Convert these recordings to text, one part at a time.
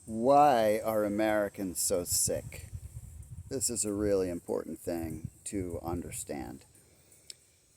Why are Americans so sick? This is a really important thing to understand.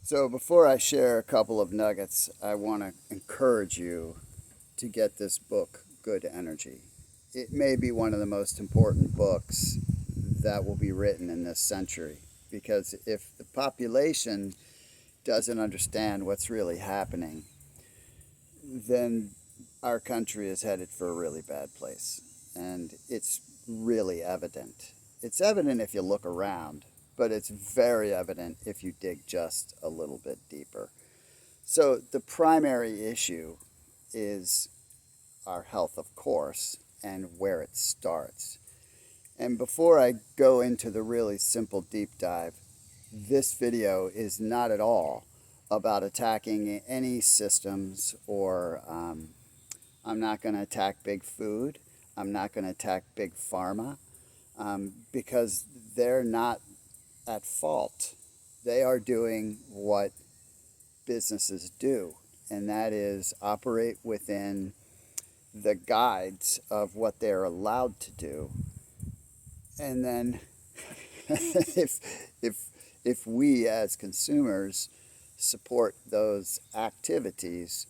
So, before I share a couple of nuggets, I want to encourage you to get this book, Good Energy. It may be one of the most important books that will be written in this century because if the population doesn't understand what's really happening, then our country is headed for a really bad place. And it's really evident. It's evident if you look around, but it's very evident if you dig just a little bit deeper. So, the primary issue is our health, of course, and where it starts. And before I go into the really simple deep dive, this video is not at all about attacking any systems or I'm not going to attack big food. I'm not going to attack big pharma because they're not at fault. They are doing what businesses do, and that is operate within the guides of what they're allowed to do. And then if, if, if we as consumers support those activities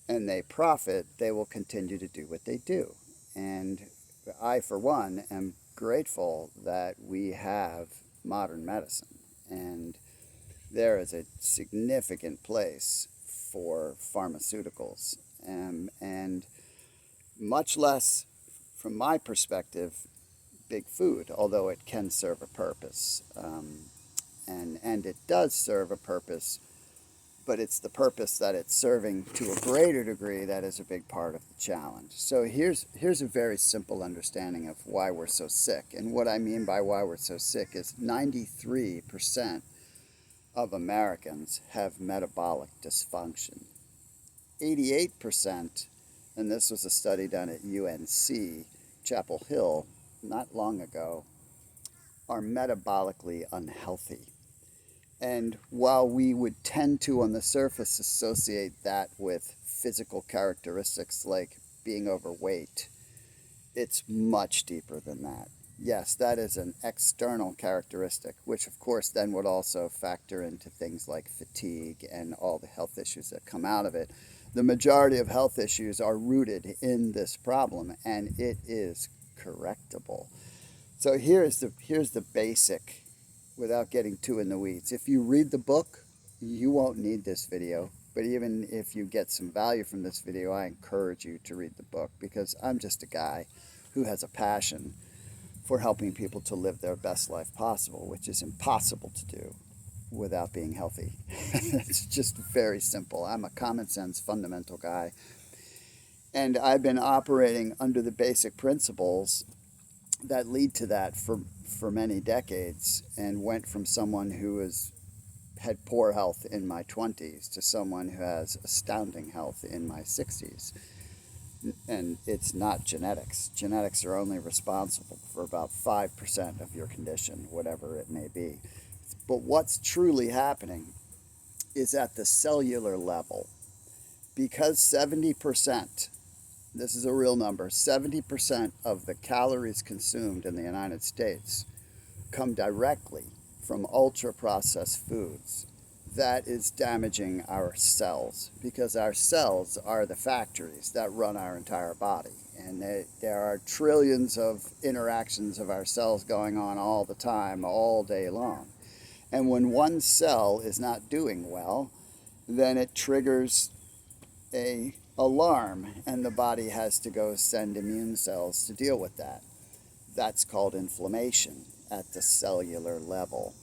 and they profit, they will continue to do what they do. And I, for one, am grateful that we have modern medicine. And there is a significant place for pharmaceuticals. And much less, from my perspective, big food, although it can serve a purpose. And it does serve a purpose, but it's the purpose that it's serving to a greater degree that is a big part of the challenge. So here's a very simple understanding of why we're so sick. And what I mean by why we're so sick is 93% of Americans have metabolic dysfunction. 88%, and this was a study done at UNC, Chapel Hill, not long ago, are metabolically unhealthy. And while we would tend to, on the surface, associate that with physical characteristics like being overweight, it's much deeper than that. Yes, that is an external characteristic, which of course then would also factor into things like fatigue and all the health issues that come out of it. The majority of health issues are rooted in this problem, and it is correctable. So here's the basic, without getting too in the weeds. If you read the book, you won't need this video. But even if you get some value from this video, I encourage you to read the book because I'm just a guy who has a passion for helping people to live their best life possible, which is impossible to do without being healthy. It's just very simple. I'm a common sense, fundamental guy. And I've been operating under the basic principles that lead to that for many decades, and went from someone who had poor health in my 20s to someone who has astounding health in my 60s. And it's not genetics. Genetics are only responsible for about 5% of your condition, whatever it may be. But what's truly happening is at the cellular level. Because 70%, this is a real number, 70% of the calories consumed in the United States come directly from ultra-processed foods. That is damaging our cells because our cells are the factories that run our entire body. And there are trillions of interactions of our cells going on all the time, all day long. And when one cell is not doing well, then it triggers an alarm, and the body has to go send immune cells to deal with that. That's called inflammation at the cellular level.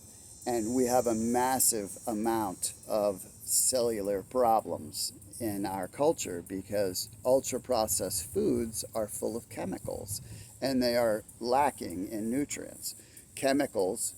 And we have a massive amount of cellular problems in our culture because ultra-processed foods are full of chemicals and they are lacking in nutrients. Chemicals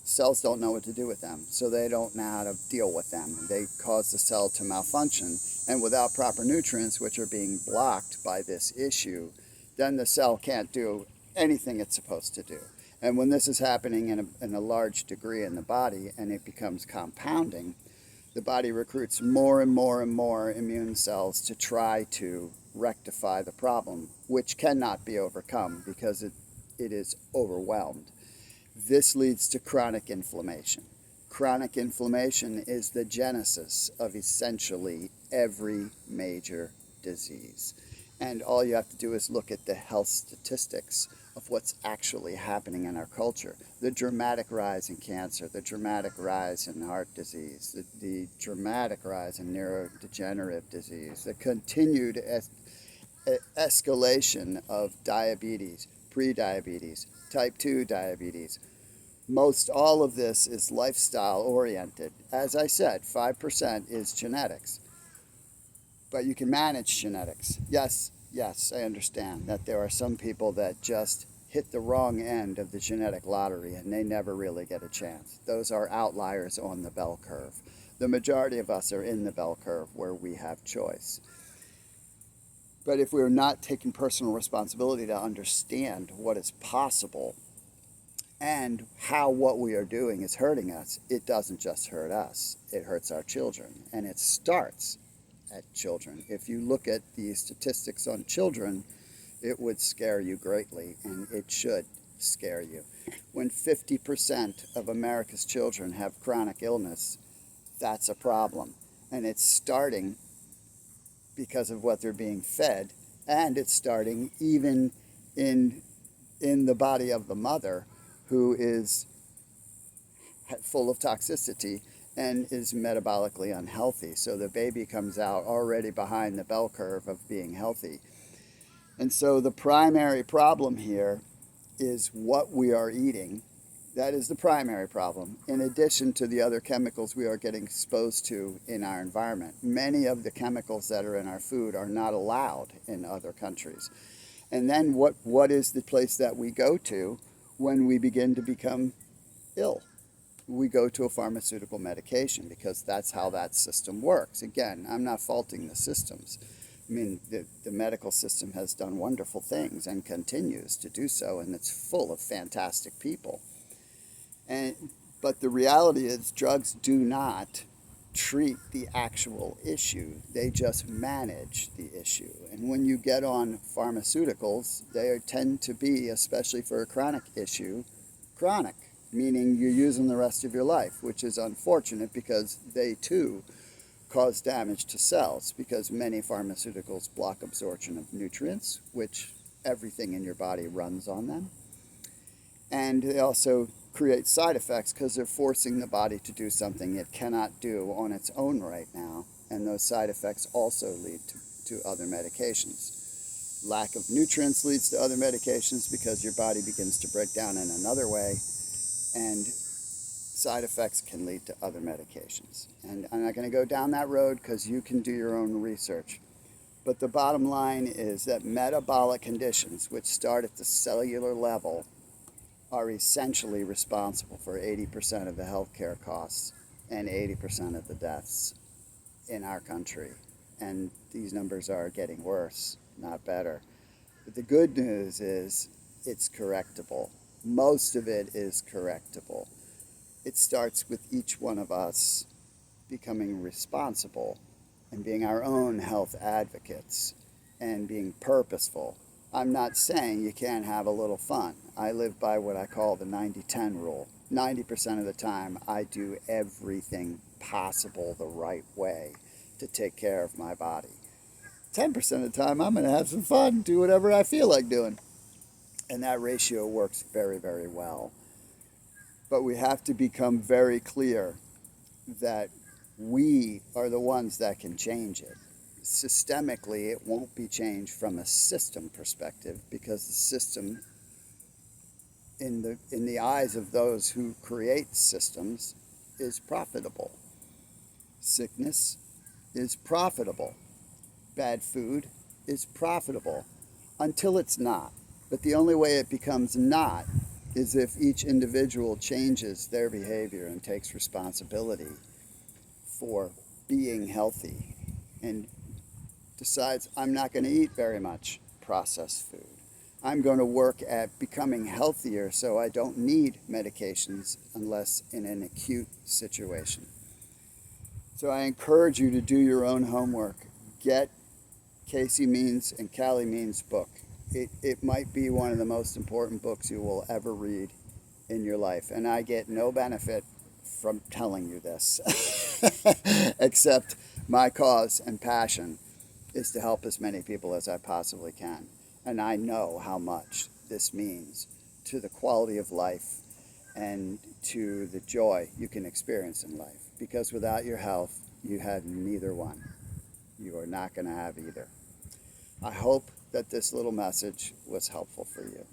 cells don't know what to do with them, so they don't know how to deal with them. They cause the cell to malfunction, and without proper nutrients, which are being blocked by this issue, then the cell can't do anything it's supposed to do. And when this is happening in a large degree in the body and it becomes compounding, the body recruits more and more and more immune cells to try to rectify the problem, which cannot be overcome because it is overwhelmed. This leads to chronic inflammation. Chronic inflammation is the genesis of essentially every major disease. And all you have to do is look at the health statistics of what's actually happening in our culture. The dramatic rise in cancer, the dramatic rise in heart disease, the dramatic rise in neurodegenerative disease, the continued escalation of diabetes, prediabetes, type 2 diabetes. Most all of this is lifestyle oriented. As I said, 5% is genetics. But you can manage genetics. Yes, I understand that there are some people that just hit the wrong end of the genetic lottery and they never really get a chance. Those are outliers on the bell curve. The majority of us are in the bell curve where we have choice. But if we're not taking personal responsibility to understand what is possible and how what we are doing is hurting us, it doesn't just hurt us, it hurts our children. And it starts at children. If you look at the statistics on children, it would scare you greatly, and it should scare you. When 50% of America's children have chronic illness, that's a problem. And it's starting because of what they're being fed, and it's starting even in the body of the mother, who is full of toxicity and is metabolically unhealthy. So the baby comes out already behind the bell curve of being healthy. And so the primary problem here is what we are eating. That is the primary problem, in addition to the other chemicals we are getting exposed to in our environment. Many of the chemicals that are in our food are not allowed in other countries. And then what is the place that we go to when we begin to become ill? We go to a pharmaceutical medication because that's how that system works. Again, I'm not faulting the systems. I mean, the medical system has done wonderful things and continues to do so, and it's full of fantastic people. But the reality is drugs do not treat the actual issue. They just manage the issue. And when you get on pharmaceuticals, they tend to be, especially for a chronic issue, chronic, meaning you use them the rest of your life, which is unfortunate because they too cause damage to cells, because many pharmaceuticals block absorption of nutrients, which everything in your body runs on them. And they also create side effects because they're forcing the body to do something it cannot do on its own right now. And those side effects also lead to other medications. Lack of nutrients leads to other medications because your body begins to break down in another way. And side effects can lead to other medications. And I'm not going to go down that road because you can do your own research. But the bottom line is that metabolic conditions, which start at the cellular level, are essentially responsible for 80% of the healthcare costs and 80% of the deaths in our country. And these numbers are getting worse, not better. But the good news is it's correctable. Most of it is correctable. It starts with each one of us becoming responsible and being our own health advocates and being purposeful. I'm not saying you can't have a little fun. I live by what I call the 90-10 rule. 90% of the time, I do everything possible the right way to take care of my body. 10% of the time, I'm going to have some fun, do whatever I feel like doing. And that ratio works very, very well. But we have to become very clear that we are the ones that can change it. Systemically, it won't be changed from a system perspective, because the system, in the eyes of those who create systems, is profitable. Sickness is profitable. Bad food is profitable until it's not. But the only way it becomes not is if each individual changes their behavior and takes responsibility for being healthy and decides, I'm not going to eat very much processed food. I'm going to work at becoming healthier so I don't need medications unless in an acute situation. So I encourage you to do your own homework. Get Casey means and Callie means book. It might be one of the most important books you will ever read in your life. And I get no benefit from telling you this, except my cause and passion is to help as many people as I possibly can. And I know how much this means to the quality of life and to the joy you can experience in life. Because without your health, you have neither one. You are not going to have either. I hope that this little message was helpful for you.